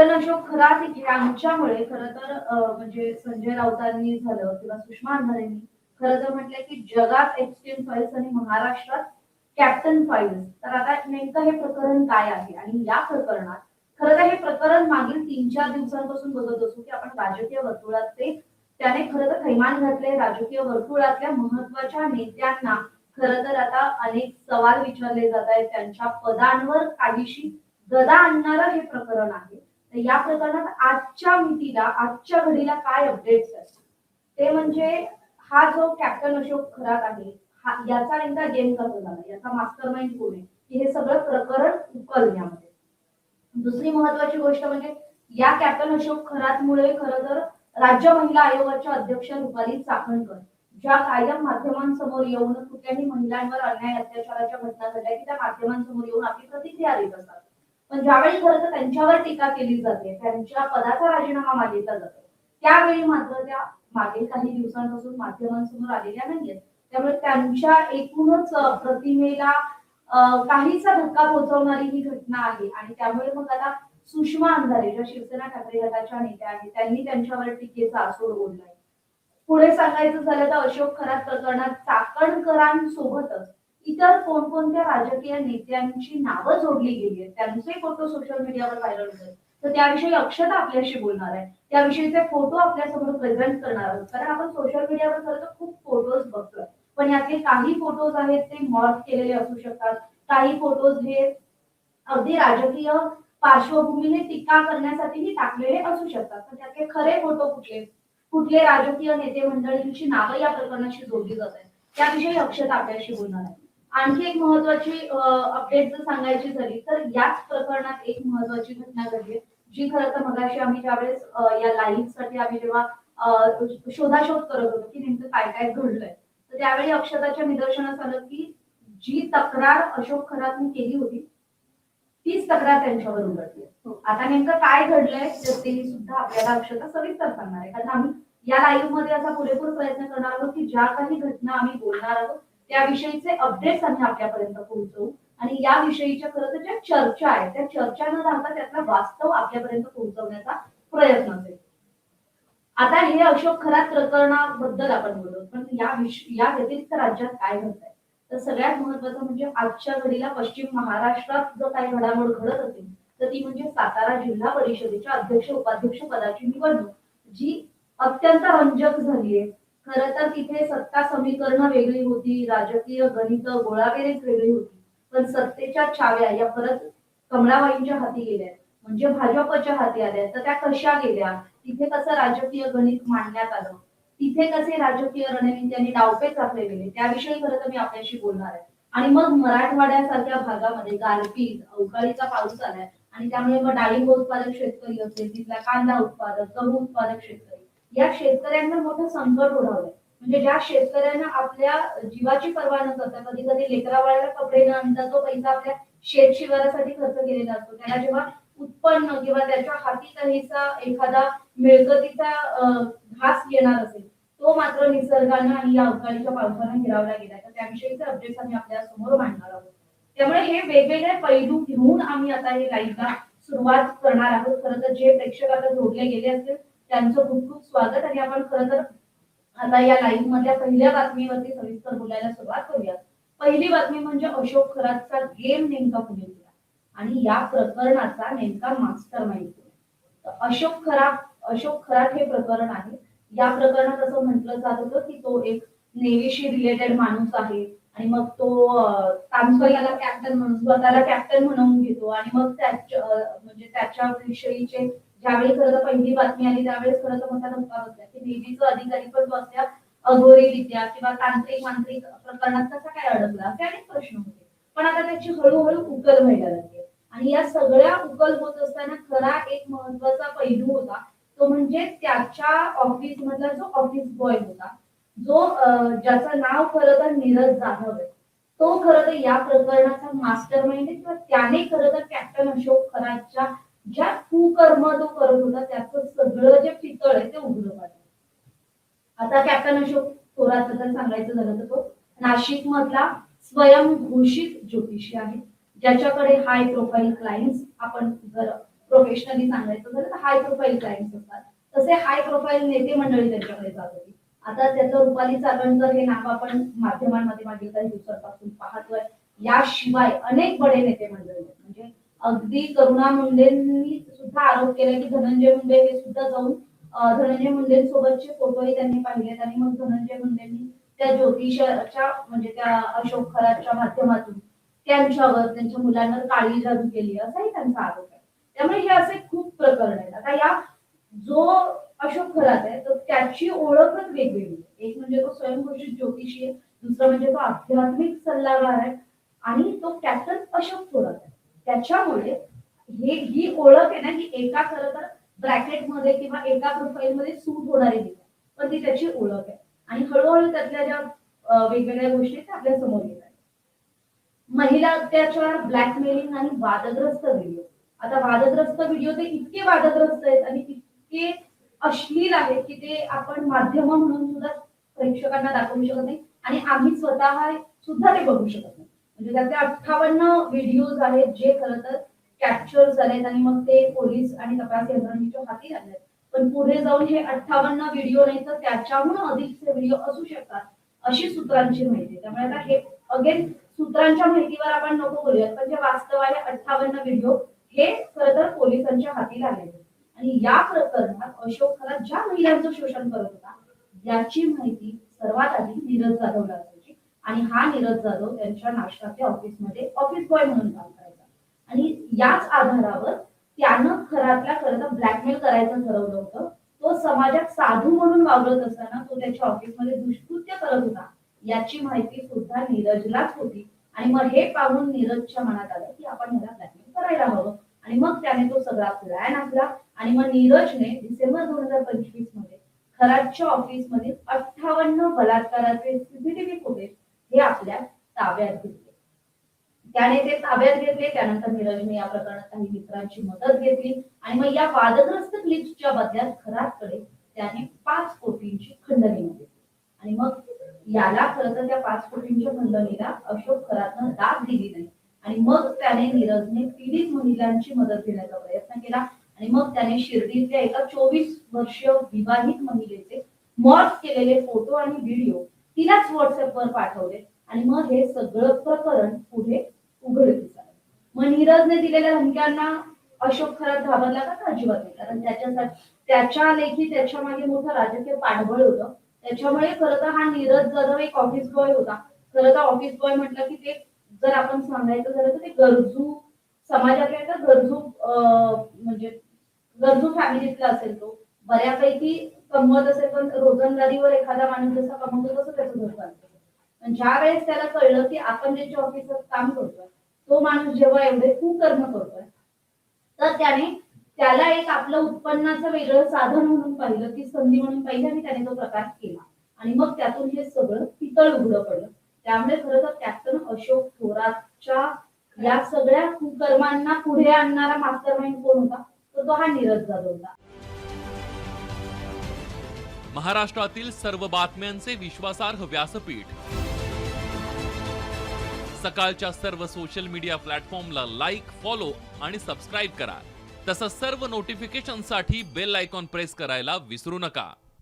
Captain Ashok Kharat यांच्यामुळे खरं तर म्हणजे संजय राऊतांनी झालं किंवा सुषमा अंधारेंनी खरं तर म्हटलंय की जगात एक्सट्रीम फाईल्स आणि महाराष्ट्रात कॅप्टन फाईल्स. तर आता नेमकं हे प्रकरण काय आहे आणि या प्रकरणात खरं तर हे प्रकरण मागील 3-4 दिवसांपासून बघत असू की आपण राजकीय वर्तुळात त्याने खरं तर थैमान घातले. राजकीय वर्तुळातल्या महत्वाच्या नेत्यांना खरं तर आता अनेक सवाल विचारले जात आहेत. त्यांच्या पदांवर काहीशी गदा आणणारं हे प्रकरण आहे. तर या प्रकरणात आजच्या मितीला आजच्या घडीला काय अपडेट्स आहेत ते म्हणजे हा जो कॅप्टन अशोक खरात आहे याचा नेमका गेम कसा झाला, याचा मास्टरमाइंड कोण आहे, की हे सगळं प्रकरण उकलण्यामध्ये. दुसरी महत्वाची गोष्ट म्हणजे या कॅप्टन अशोक खरातमुळे खरं तर राज्य महिला आयोगाच्या अध्यक्ष रुपाली चाकणकर ज्या कायम माध्यमांसमोर येऊन कुठल्याही महिलांवर अन्याय अत्याचाराच्या घटना घडल्या की त्या माध्यमांसमोर येऊन आपली प्रतिक्रिया देत असतात. पण ज्यावेळी खरं तर त्यांच्यावर टीका केली जाते, त्यांच्या पदाचा राजीनामा मागितला जातो, त्यावेळी मात्र त्या मागील काही दिवसांपासून माध्यमांसमोर आलेल्या नाहीयेत. त्यामुळे त्यांच्या एकूणच प्रतिमेला काहीसा धक्का पोहोचवणारी ही घटना आहे. आणि त्यामुळे मग आता सुषमा अंधारे ज्या शिवसेना ठाकरे गटाच्या नेत्या आहेत त्यांनी त्यांच्यावर टीकेचा आसूड ओढलाय. पुढे सांगायचं झालं तर अशोक खरात प्रकरणात चाकणकरांसोबतच इतर कोणकोणत्या राजकीय नेत्यांची नावं जोडली गेली आहेत, त्यांचे फोटो सोशल मीडियावर व्हायरल होते. तर त्याविषयी अक्षता आपल्याशी बोलणार आहे, त्याविषयीचे फोटो आपल्यासमोर प्रेझेंट करणार आहोत. कारण आपण सोशल मीडियावर खरं तर खूप फोटोज बघतोय, पण यातले काही फोटोज आहेत ते मॉर्फ केलेले असू शकतात, काही फोटोज हे अगदी राजकीय पार्श्वभूमीने टीका करण्यासाठीही टाकलेले असू शकतात. पण त्यातले खरे फोटो कुठले, कुठले राजकीय नेते मंडळींची नावं या प्रकरणाशी जोडली जात आहेत, त्याविषयी अक्षता आपल्याशी बोलणार आहे. आणखी एक महत्वाची अपडेट जर सांगायची झाली तर याच प्रकरणात एक महत्वाची घटना घडली जी खरं तर मगाशी आम्ही ज्यावेळेस या लाईव्ह साठी आम्ही जेव्हा शोधाशोध करत होतो की नेमकं काय काय घडलंय, तर त्यावेळी अक्षताच्या निदर्शनास आलं की जी तक्रार अशोक खरातने केली होती तीच तक्रार त्यांच्यावर उघडली. आता नेमकं काय घडलंय तर ते सुद्धा आपल्याला अक्षता सविस्तर सांगणार आहे. कारण आम्ही या लाईव्ह मध्ये असा पुरेपूर प्रयत्न करणार आहोत की ज्या काही घटना आम्ही बोलणार आहोत त्याविषयीचे अपडेट्स आम्ही आपल्यापर्यंत पोहोचवू आणि याविषयीच्या खरं तर ज्या चर्चा आहेत त्या चर्चा न राहता त्यातला वास्तव आपल्यापर्यंत पोहोचवण्याचा प्रयत्न असेल. आता हे अशोक खरात प्रकरणाबद्दल आपण बोलतो, पण या व्यतिरिक्त राज्यात काय घडतंय तर सगळ्यात महत्वाचं म्हणजे आजच्या घडीला पश्चिम महाराष्ट्रात जर काही घडामोड घडत असेल तर ती म्हणजे सातारा जिल्हा परिषदेच्या अध्यक्ष उपाध्यक्ष पदाची निवडणूक जी अत्यंत रंजक झालीये. खरं तर तिथे सत्ता समीकरण वेगळी होती, राजकीय गणित गोळाबेरीज वेगळी होती, पण सत्तेच्या चाव्या या परत कमळाबाईंच्या हाती गेल्या, म्हणजे भाजपच्या हाती आल्या. तर त्या कशा गेल्या, तिथे कसं राजकीय गणित मांडण्यात आलं, तिथे कसे राजकीय रणनीत्यांनी डावपेच आखले गेले, त्याविषयी खरं तर मी आपल्याशी बोलणार आहे. आणि मग मराठवाड्यासारख्या भागामध्ये गारपीट अवकाळीचा पाऊस आलाय आणि त्यामुळे मग डाळिंब उत्पादक शेतकरी असेल, तिथला कांदा उत्पादक, गहू उत्पादक शेतकरी, या शेतकऱ्यांना मोठं संकट ओढवलंय. म्हणजे ज्या शेतकऱ्यांना आपल्या जीवाची पर्वा न करता कधी कधी लेकरावाळ्याला कपडे न आणता तो पैसा आपल्या शेत शिवारासाठी खर्च केलेला असतो, त्याला जेव्हा उत्पन्न किंवा त्याच्या हाती काहीसा एखादा मिळकतीचा घास येणार असेल तो मात्र निसर्गानं आणि या अवकाळीच्या पावसानं हिरावला गेला. तर त्याविषयीचे अपडेट्स आम्ही आपल्या समोर मांडणार आहोत. त्यामुळे हे वेगवेगळे पैलू घेऊन आम्ही आता हे लाईव्हला सुरुवात करणार आहोत. खरं तर जे प्रेक्षक आता जोडले गेले असतील त्यांचं खूप खूप स्वागत. आणि आपण खरं तर आता या लाईव्ह मधल्या पहिल्या बातमीवरती सविस्तर बोलायला सुरुवात करूया. पहिली बातमी म्हणजे अशोक खरातचा गेम नेमका पुढे गेला आणि या प्रकरणाचा नेमका मास्टर माइंड कोण. अशोक खरात हे प्रकरण आहे. या प्रकरणात असं म्हटलं जात होतं की तो एक नेव्हीशी रिलेटेड माणूस आहे आणि मग तो स्वतःला कॅप्टन म्हणून घेतो आणि मग म्हणजे त्याच्या विषयीचे ज्यावेळी खरं तर पहिली बातमी आली त्यावेळेस खरं तर मोठा धक्का बसला की नेव्हीचा अधिकारी पण तो असल्या अघोरीरित्या किंवा तांत्रिक मांत्रिक प्रकरणात कसा काय अडकला असे अनेक प्रश्न होते. पण आता त्याची हळूहळू उकल व्हायला लागली आणि या सगळ्या उकल होत असताना खरा एक महत्वाचा पैलू होता तो म्हणजे त्याच्या ऑफिस मधला जो ऑफिस बॉय होता जो ज्याचं नाव खरं तर नीरज जाधव आहे, तो खरं तर या प्रकरणाचा मास्टर माइंड आहे किंवा त्याने खरं तर कॅप्टन अशोक खरातच्या ज्या कुकर्म तो करत होता त्याचं सगळं जे पितळ आहे ते उघडं पाडलं. आता कॅप्टन अशोक थोरातबद्दल सांगायचं झालं तर तो नाशिक मधला स्वयंघोषित ज्योतिषी आहे ज्याच्याकडे हाय प्रोफाईल क्लायंट्स आपण जर प्रोफेशनली सांगायचं झालं तर हाय प्रोफाईल क्लायंट्स असतात, तसे हाय प्रोफाईल नेते मंडळी त्यांच्याकडे जात होती. आता त्याचं रुपाली चाकणकर हे नाव आपण माध्यमांमध्ये मागील काही दिवसांपासून पाहतोय. याशिवाय अनेक बडे नेते मंडळी आहेत. म्हणजे अगदी करुणा मुंडेंनी सुद्धा आरोप केला की धनंजय मुंडे हे सुद्धा जाऊन धनंजय मुंडेंसोबतचे फोटोही त्यांनी पाहिलेत आणि मग धनंजय मुंडेंनी त्या ज्योतिषाच्या म्हणजे त्या अशोक खराच्या माध्यमातून त्यांच्यावर त्यांच्या मुलांवर काळी जादू केली असाही त्यांचा आरोप आहे. त्यामुळे हे असे खूप प्रकरण आहेत. आता या जो अशोक खरात आहे तर त्याची ओळखच वेगवेगळी आहे. एक म्हणजे तो स्वयंघोषित ज्योतिषी आहे, दुसरं म्हणजे तो आध्यात्मिक सल्लागार आहे आणि तो कॅप्टन अशोक थोरात आहे. त्याच्यामुळे ही ओळख आहे ना ही एका खरं तर ब्रॅकेटमध्ये किंवा एका प्रोफाईलमध्ये सूट होणारी नाही, पण ती त्याची ओळख आहे आणि हळूहळू त्यातल्या ज्या वेगवेगळ्या गोष्टी त्या आपल्या समोर येतात. महिला अत्याचार, ब्लॅकमेलिंग आणि वादग्रस्त व्हिडिओ. आता वादग्रस्त व्हिडिओ ते इतके वादग्रस्त आहेत आणि इतके अश्लील आहेत की ते आपण माध्यम म्हणून सुद्धा प्रेक्षकांना दाखवू शकत नाही आणि आम्ही स्वतः सुद्धा ते बघू शकत नाही. म्हणजे त्याचे 58 व्हिडिओज आहेत जे खरं तर कॅप्चर झालेत आणि मग ते पोलीस आणि तपास यंत्रणेच्या हाती लागलेत. पण पुढे जाऊन हे 58 व्हिडिओ नाही तर त्याच्याहून अधिकचे व्हिडिओ असू शकतात अशी सूत्रांची माहिती. त्यामुळे आता हे अगेन सूत्रांच्या माहितीवर आपण नको बोलूयात, पण जे वास्तव आहे 58 व्हिडिओ हे खरं तर पोलिसांच्या हाती लागले आणि या प्रकरणात अशोक खरात ज्या महिलांचं शोषण करत होता याची माहिती सर्वात आधी नीरज जाधवला असायची आणि हा नीरज जाधव त्यांच्या नाश्ताच्या ऑफिसमध्ये ऑफिस बॉय म्हणून काम करायचा आणि याच आधारावर त्यानं खरातला खरं तर ब्लॅकमेल करायचं ठरवलं होतं. तो समाजात साधू म्हणून वावरत असताना तो त्याच्या ऑफिसमध्ये दुष्कृत्य करत होता याची माहिती सुद्धा नीरजलाच होती आणि मग हे पाहून नीरजच्या मनात आलं की आपण ह्याला ब्लॅकमेल करायला हवं आणि मग त्याने तो सगळा प्लॅन आखला आणि मग नीरजने डिसेंबर 2025 मध्ये खरातच्या ऑफिसमध्ये 58 बलात्काराचे सीसीटीव्ही फुटेज हे आपल्या ताब्यात घेतले. त्याने ते ताब्यात घेतले. त्यानंतर नीरजने या प्रकरणात काही मित्रांची मदत घेतली आणि मग या वादग्रस्त क्लिप्सच्या बदल्यात खरातकडे त्याने 5 कोटींची खंडणी मागितली आणि मग याला खरं तर त्या 5 कोटींच्या खंडणीला अशोक खरातनं दाद दिली नाही आणि मग त्याने नीरजने पीडित महिलांची मदत घेण्याचा प्रयत्न केला आणि मग त्याने शिर्डीतल्या एका 24 वर्षीय विवाहित महिलेचे मॉर्फ केलेले फोटो आणि व्हिडिओ तिलाच व्हॉट्सअपवर पाठवले आणि मग हे सगळं प्रकरण पुढे उघडकीस आलं. मग नीरजने दिलेल्या धमक्यांना अशोक खरात घाबरला का? अजिबात नाही, कारण त्याच्या लेखी त्याच्या मागे मोठं राजकीय पाठबळ होतं. त्याच्यामुळे खरं तर हा नीरज जाधव एक ऑफिस बॉय होता. खरं तर ऑफिस बॉय म्हटलं की ते जर आपण सांगायचं झालं तर ते गरजू समाजातल्या एका गरजू म्हणजे गरजू फॅमिलीतला असेल. तो बऱ्यापैकी कमवत असेल पण रोजंदारीवर एखादा माणूस जसा कमवतो तसं त्याचं घर चालतं. पण ज्या वेळेस त्याला कळलं की आपण ज्याच्या ऑफिसात काम करतोय तो माणूस जेव्हा एवढे कुकर्म करतोय तर त्याला एक आपलं उत्पन्नाचं वेगळं साधन म्हणून पाहिलं, ती संधी म्हणून पाहिली आणि त्याने तो प्रकार केला आणि मग त्यातून हे सगळं पितळ उघडं पडलं. त्यामुळे खरं तर कॅप्टन अशोक थोरातच्या या सगळ्या कुकर्मांना पुढे आणणारा मास्टरमाइंड कोण होता? तर तो हा नीरज जाधव होता. महाराष्ट्रातील सर्व बातम्यांचे विश्वासार्ह व्यासपीठ सकाळच्या सर्व सोशल मीडिया प्लॅटफॉर्मला लाईक, फॉलो आणि सबस्क्राईब करा. तसंच सर्व नोटिफिकेशनसाठी बेल आयकॉन प्रेस करायला विसरू नका.